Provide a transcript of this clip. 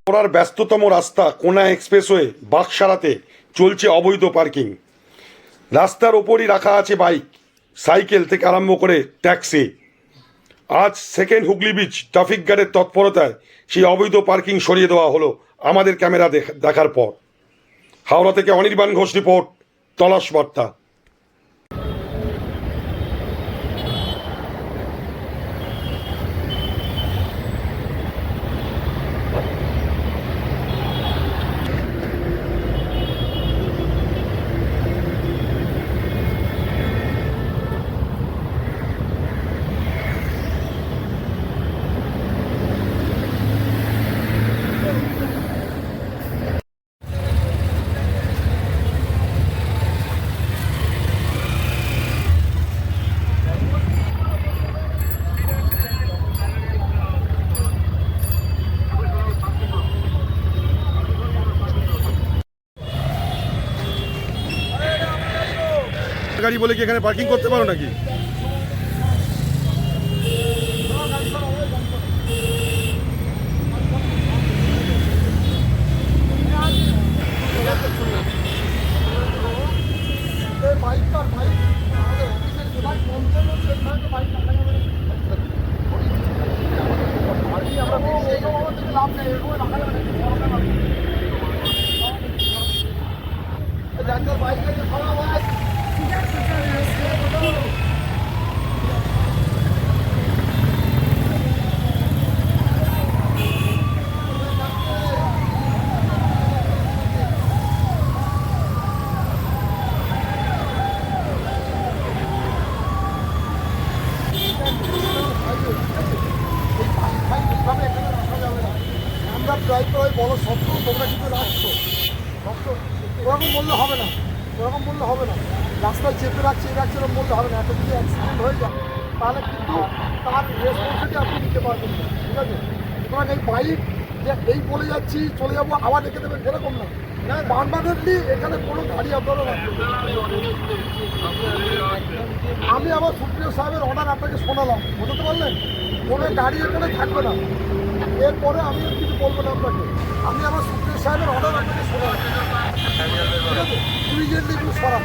ওরার ব্যস্ততম রাস্তা কোনা এক্সপ্রেসওয়ে বাকসারাতে চলছে অবৈধ পার্কিং। রাস্তার ওপরই রাখা আছে বাইক, সাইকেল থেকে আরম্ভ করে ট্যাক্সি। আজ সেকেন্ড হুগলি ব্রিজ ট্রাফিক গার্ডের তৎপরতায় সেই অবৈধ পার্কিং সরিয়ে দেওয়া হলো আমাদের ক্যামেরা দেখার পর। হাওড়া থেকে অনির্বাণ ঘোষ রিপোর্ট, তলাশ বার্তা। গাড়ি বলে কি এখানে পার্কিং করতে পারো নাকি? বড় শব্দ তোমরা কিন্তু রাখছো, ওরকম বললে হবে না, ওরকম বললে হবে না। রাস্তায় চেপে রাখছে ওরকম বললে হবে না। একটা যদি অ্যাক্সিডেন্ট হয়ে যায় তাহলে কিন্তু তার রেসপন্সিবিলিটি আপনি নিতে পারবেন না, ঠিক আছে? সুতরাং এই বাইক যে এই বলে যাচ্ছি চলে যাবো আবার রেখে দেবেন সেরকম না। পারমানেন্টলি এখানে কোনো গাড়ি আপনারা রাখবেন। আমি আমার সুপ্রিয় সাহেবের অর্ডার আপনাকে শোনালাম, বুঝতে পারলেন? কোনো গাড়ি এখানে থাকবে না। এরপরে আমি কিছু বলবো না আপনাকে। আমি আমার সুপ্রিয় সাহেবের অর্ডার আপনাকে শোনালাম, ঠিক আছে? ইমিডিয়েটলি একটু সরান।